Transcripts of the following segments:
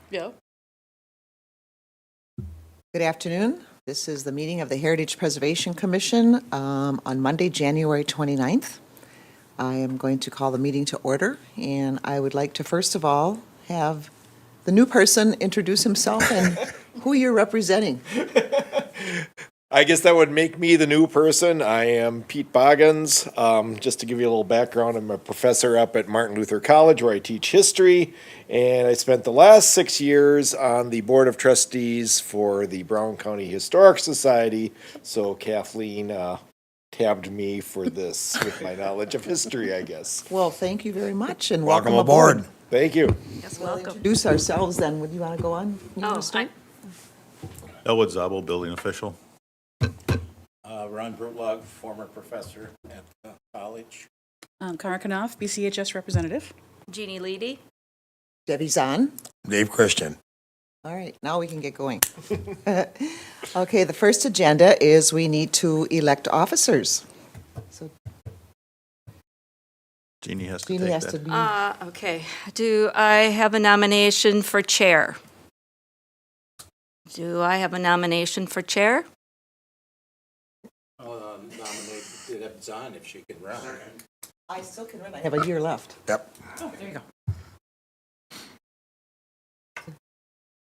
Yeah. Good afternoon. This is the meeting of the Heritage Preservation Commission on Monday, January 29th. I am going to call the meeting to order, and I would like to first of all have the new person introduce himself and who you're representing. I guess that would make me the new person. I am Pete Boggins. Just to give you a little background, I'm a professor up at Martin Luther College where I teach history, and I spent the last 6 years on the Board of Trustees for the Brown County Historic Society. So Kathleen tabbed me for this with my knowledge of history, I guess. Well, thank you very much, and Welcome welcome aboard. aboard. Thank you. Yes, We'll welcome. introduce ourselves then. Would you want to go on? You wanna start? Elwood Zabo, building official. Ron Brutlog, former professor at the college. Kara Knopf, BCHS representative. Jeannie Leedy. Debbie Zahn. Dave Christian. All right, now we can get going. Okay, the first agenda is we need to elect officers. So Jeannie has to Jeannie take has to that. be, Okay. Do I have a nomination for chair? Do I have a nomination for chair? I'll nominate Deb Zahn if she can run. I still can run. I have a year left. Yep. Oh, there you go.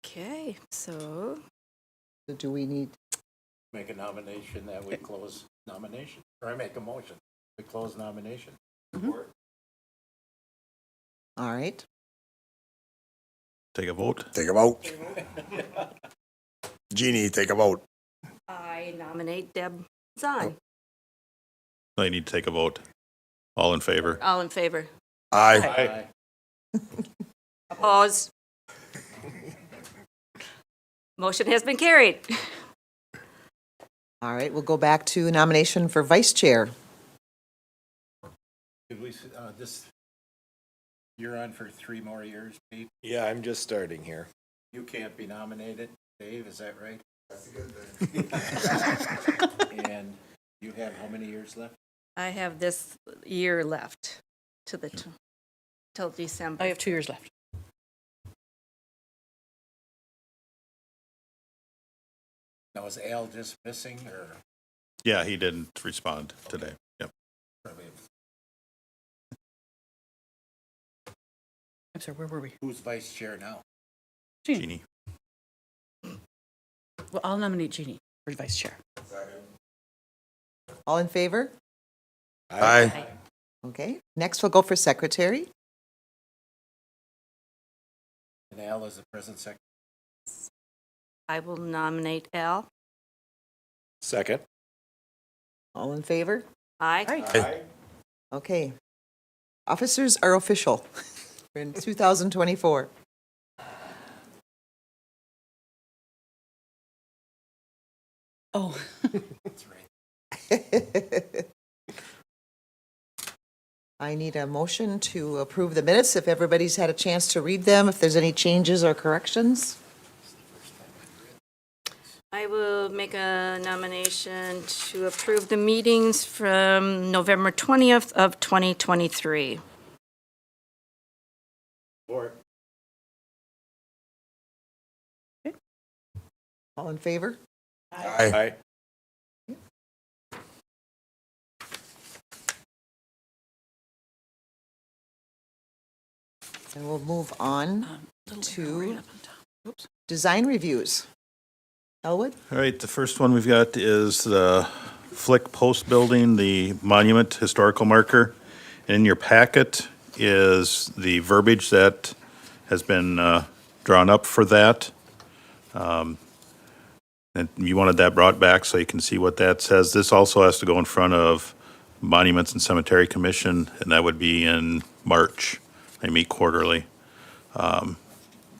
Okay, so So do we need, Make a nomination that we close nomination, or I make a motion, we close nomination. all right. Take a vote. Take a vote. Jeannie, take a vote. I nominate Deb Zahn. I need to take a vote. All in favor? All in favor? Aye. Oppose? Motion has been carried. All right, we'll go back to nomination for vice chair. Could we, you're on for 3 more years, Pete. Yeah, I'm just starting here. You can't be nominated, Dave, is that right? That's a good thing. And you have how many years left? I have this year left to the, till December. I have 2 years left. Now, is Al just missing, or Yeah, he didn't respond today. Yep. probably, I'm sorry, where were we? who's vice chair now? Jeannie. Well, I'll nominate Jeannie for vice chair. All in favor? Aye. Okay, next we'll go for secretary. And Al is the present secretary. I will nominate Al. Second. All in favor? Aye. Aye. Okay. Officers are official. We're in 2024. Oh, That's right. I need a motion to approve the minutes if everybody's had a chance to read them, if there's any changes or corrections. I will make a nomination to approve the meetings from November 20th of 2023. Or All in favor? Aye. And we'll move on little to right up on top. Oops. design reviews. Elwood? All right, the first one we've got is the Flick Post Building, the monument historical marker. And in your packet is the verbiage that has been drawn up for that. And you wanted that brought back so you can see what that says. This also has to go in front of Monuments and Cemetery Commission, and that would be in March. They meet quarterly,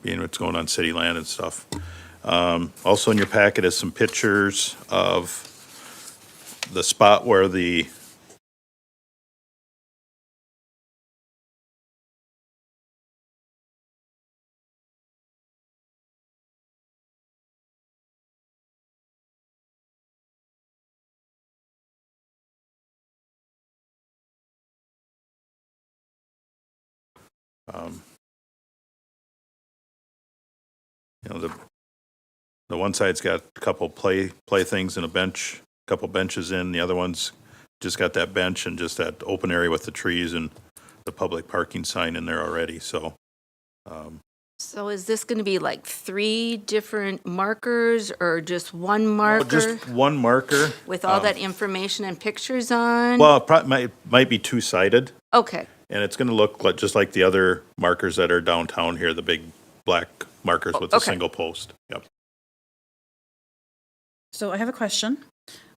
being what's going on city land and stuff. Also in your packet is some pictures of the spot where the You know, the one side's got a couple play things and a bench, a couple benches in. The other one's just got that bench and just that open area with the trees and the public parking sign in there already, so. So is this going to be like 3 different markers or just one marker Just one marker. with all that information and pictures on? Well, it might be two-sided, Okay, and it's gonna look like, just like the other markers that are downtown here, the big black markers with the Okay. single post. Yep. So I have a question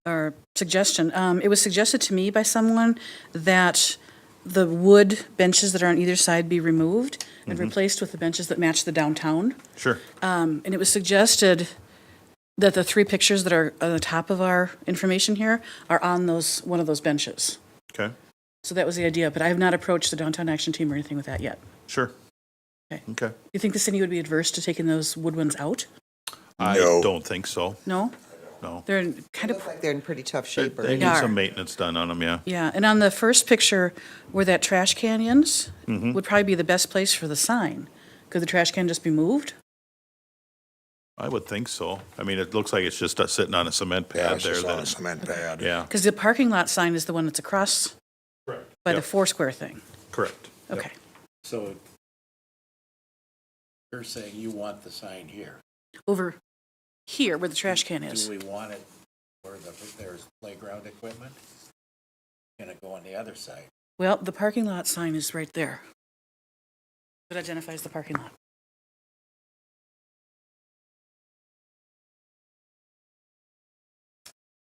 or suggestion. It was suggested to me by someone that the wood benches that are on either side be removed and replaced with the benches that match the downtown. Sure. And it was suggested that the 3 pictures that are on the top of our information here are on one of those benches. Okay, So that was the idea, but I have not approached the Downtown Action Team or anything with that yet. sure. Okay. Okay. You think the city would be adverse to taking those wood ones out? I No. don't think so, No? no. They're in kind of, Look like they're in pretty tough They shape. they already. need are. some maintenance done on them, yeah. yeah, and on the first picture where that trash canyons would probably be the best place for the sign. Could the trash can just be moved? I would think so. I mean, it looks like it's just sitting on a cement Yeah, pad it's there. just on then- a cement pad. Yeah, Because the parking lot sign is the one that's across correct. by the Yep, Foursquare thing. correct. Yep. Okay. So you're saying you want the sign here. Over here where the trash can is. Do we want it where there's playground equipment? Can it go on the other side? Well, the parking lot sign is right there. It identifies the parking lot.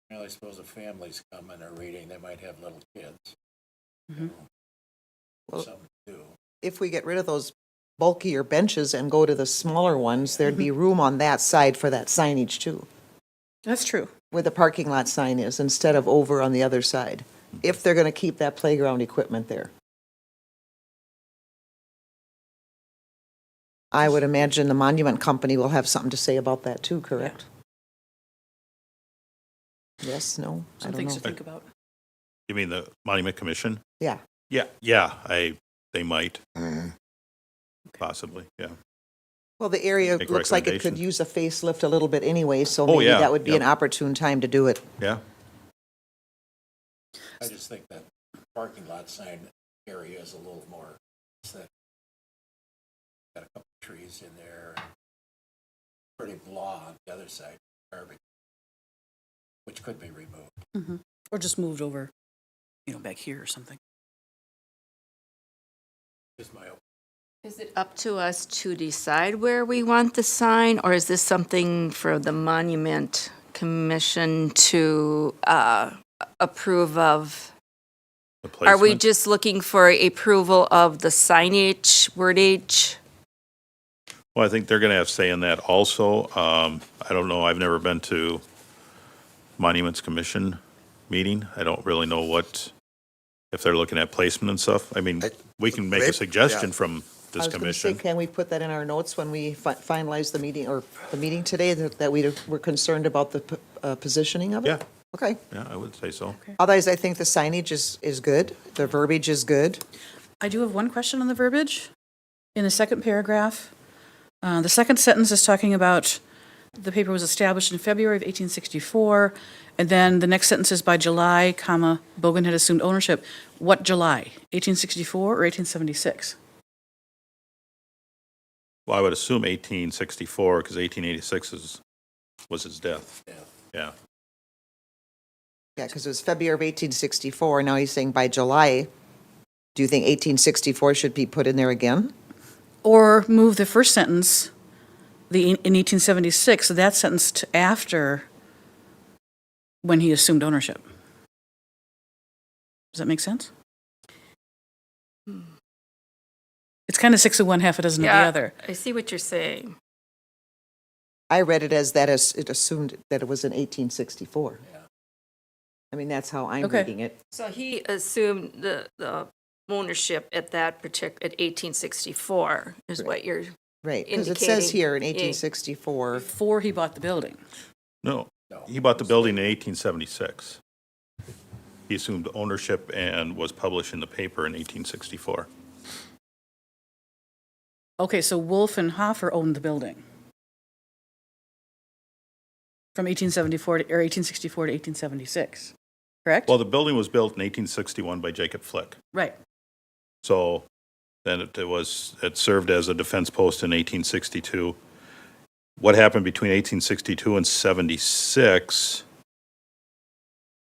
Well, I suppose if families come and are reading, they might have little kids. Mhm. Well- Some do. If we get rid of those bulkier benches and go to the smaller ones, there'd be room on that side for that signage too, That's true. where the parking lot sign is, instead of over on the other side, if they're going to keep that playground equipment there. I would imagine the monument company will have something to say about that too, correct? Yes, no, I Some don't things know. to think about. You mean the Monument Commission? Yeah, Yeah, they might, Mhm. possibly, yeah. well, the area Make looks like it could recommendations. use a facelift a little bit anyway, so Oh, maybe yeah, that would be an yep. opportune time to do it. Yeah, I just think that parking lot sign area is a little more aesthetic. Got a couple of trees in there. Pretty blah on the other side, garbage, which could be removed. Or just moved over, back here or something. Is my opinion. is it up to us to decide where we want the sign, or is this something for the Monument Commission to approve of? the Are we placement. just looking for approval of the signage, wordage? Well, I think they're gonna have say in that also. I don't know, I've never been to Monuments Commission meeting. I don't really know if they're looking at placement and stuff. I mean, we can make a They- suggestion yeah. from I this was gonna say, commission. can we put that in our notes when we finalize the meeting, or the meeting today, that we're concerned about the positioning of it? Yeah, Okay. yeah, I would say so. Otherwise, I think the signage is good, the verbiage is good. I do have one question on the verbiage. In the second paragraph, the second sentence is talking about the paper was established in February of 1864, and then the next sentence is by July, comma, Bogan had assumed ownership. What July? 1864 or 1876? Well, I would assume 1864, because 1886 was his death. Yeah, Yeah, because it was February of 1864, now he's saying by July. Do you think 1864 should be put in there again? Or move the first sentence, in 1876, so that sentence to after when he assumed ownership. Does that make sense? It's kind of 6 of one, half a dozen of the other. I see what you're saying. I read it as that, as it assumed that it was in 1864. Yeah. I mean, that's how I'm Okay. reading it. So he assumed the ownership at at 1864 is what you're, Right, because it says Indicating here in a- 1864. Before he bought the building. no, No. he bought the building in 1876. He assumed ownership and was published in the paper in 1864. Okay, so Wolf and Hoffer owned the building. from 1874 or 1864 to 1876, correct? Well, the building was built in 1861 by Jacob Flick. Right. So then it served as a defense post in 1862. What happened between 1862 and 76,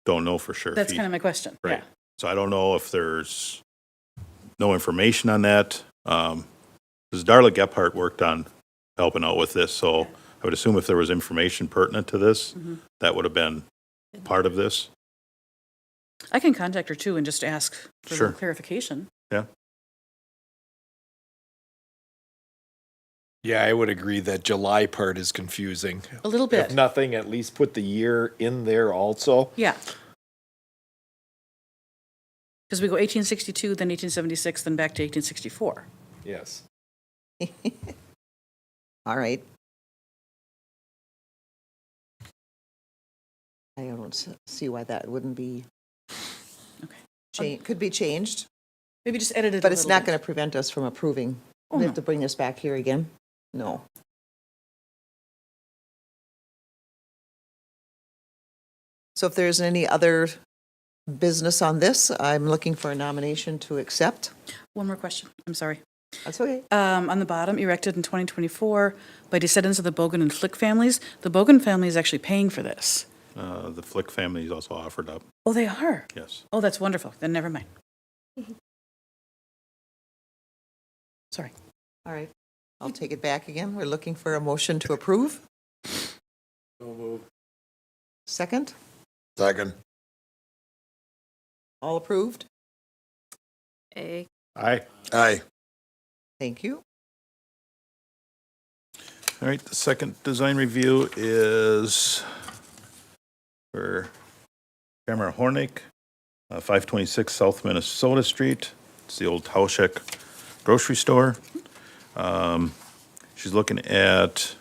don't know for sure. That's kind of my question. Right. Yeah. So I don't know if there's no information on that. Because Darla Gephardt worked on helping out with this, so I would assume if there was information pertinent to this, that would have been part of this. I can contact her too and just ask for Sure. clarification. Yeah. Yeah, I would agree that July part is confusing. A little bit. If nothing, at least put the year in there also. Yeah. Because we go 1862, then 1876, then back to 1864. Yes. All right. I don't see why that wouldn't be, Okay. could be changed, Maybe just edit it but it's not going to prevent us from approving. Oh, We have no. to bring this back here again? No. So if there's any other business on this, I'm looking for a nomination to accept. One more question. I'm sorry. That's okay. On the bottom, erected in 2024 by descendants of the Bogan and Flick families. The Bogan family is actually paying for this. The Flick family is also offered up, Oh, they are? yes. Oh, that's wonderful. Then never mind. Sorry. All right. I'll take it back again. We're looking for a motion to approve. Second? Second. All approved? A. Aye. Aye. Thank you. All right, the second design review is for Tamara Hornick, 526 South Minnesota Street. It's the old Tauschek grocery store. She's looking at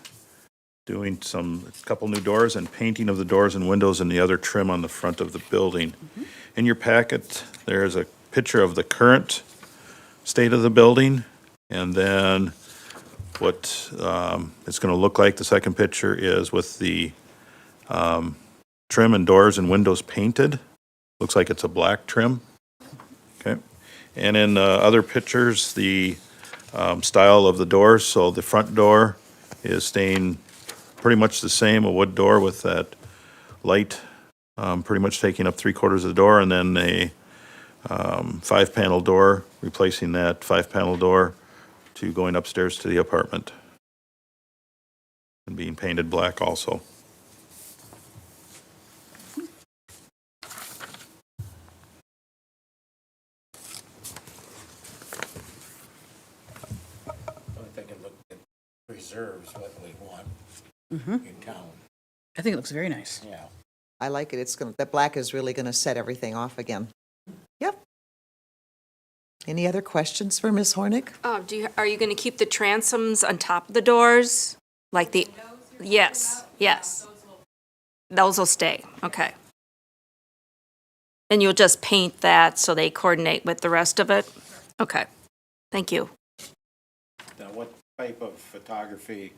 doing a couple new doors and painting of the doors and windows and the other trim on the front of the building. In your packet, there's a picture of the current state of the building, and then what it's going to look like. The second picture is with the trim and doors and windows painted. Looks like it's a black trim. Okay. And in other pictures, the style of the doors. So the front door is staying pretty much the same, a wood door with that light pretty much taking up 3/4 of the door, and then a 5-panel door, replacing that 5-panel door to going upstairs to the apartment. And being painted black also. I think it preserves what we want Mm-hmm. in town, I think it looks very nice. yeah. I like it. That black is really going to set everything off again. Yep. Any other questions for Ms. Hornick? Are you going to keep the transoms on top of the doors? Like the, yes, yes. Those will stay, okay. And you'll just paint that so they coordinate with the rest of it? Okay, thank you. Now, what type of photography,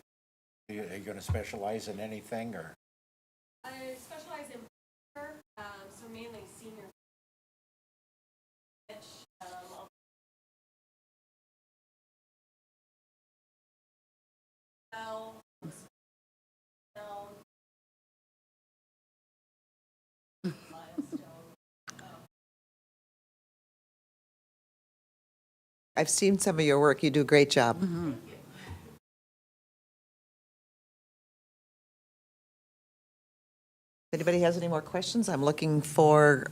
are you gonna specialize in anything, or? I specialize in so mainly senior. I've seen some of your work. You do a great job. If anybody has any more questions, I'm looking for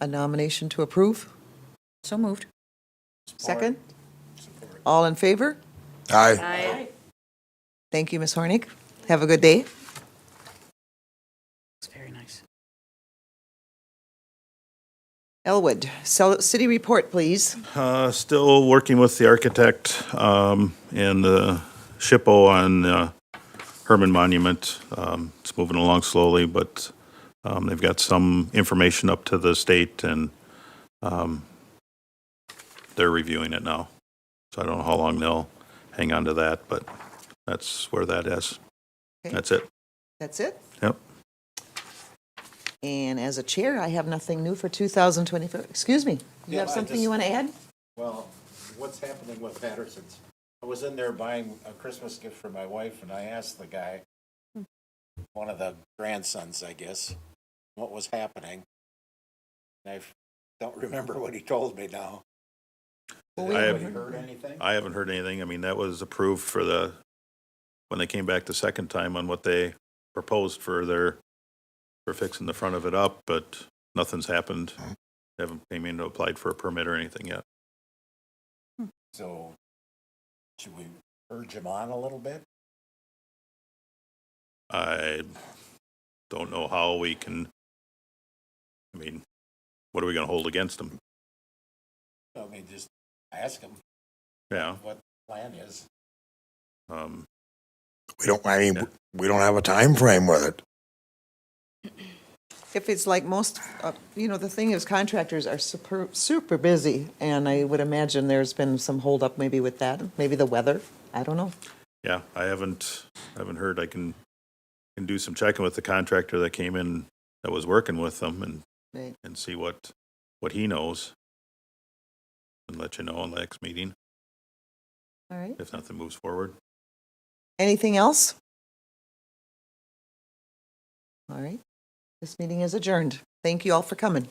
a nomination to approve. So moved. Second? All in favor? Aye. Thank you, Ms. Hornick. Have a good day. It's very nice. Elwood, city report, please. Still working with the architect and the SHPO on Herman Monument. It's moving along slowly, but they've got some information up to the state, and they're reviewing it now. So I don't know how long they'll hang on to that, but that's where that is. Okay. That's it. That's it? Yep. And as a chair, I have nothing new for 2024. Excuse me, you Yeah, have I something just- you want to add? Well, what's happening with Patterson's? I was in there buying a Christmas gift for my wife, and I asked the guy, one of the grandsons, I guess, what was happening. And I don't remember what he told me now. Well, Did we anybody haven't- heard anything? I haven't heard anything. I mean, that was approved for the, when they came back the second time on what they proposed for for fixing the front of it up, but nothing's happened. They haven't came in to applied for a permit or anything yet. So should we urge him on a little bit? I don't know how we can, I mean, what are we gonna hold against them? I mean, just ask him Yeah. what the plan is. We don't, I mean, we don't have a time frame with it. If it's like most, the thing is contractors are super busy, and I would imagine there's been some holdup maybe with that, maybe the weather, I don't know. Yeah, I haven't heard. I can do some checking with the contractor that came in that was working with them Right. and see what he knows. And let you know on the next meeting All right. if nothing moves forward. Anything else? All right. This meeting is adjourned. Thank you all for coming.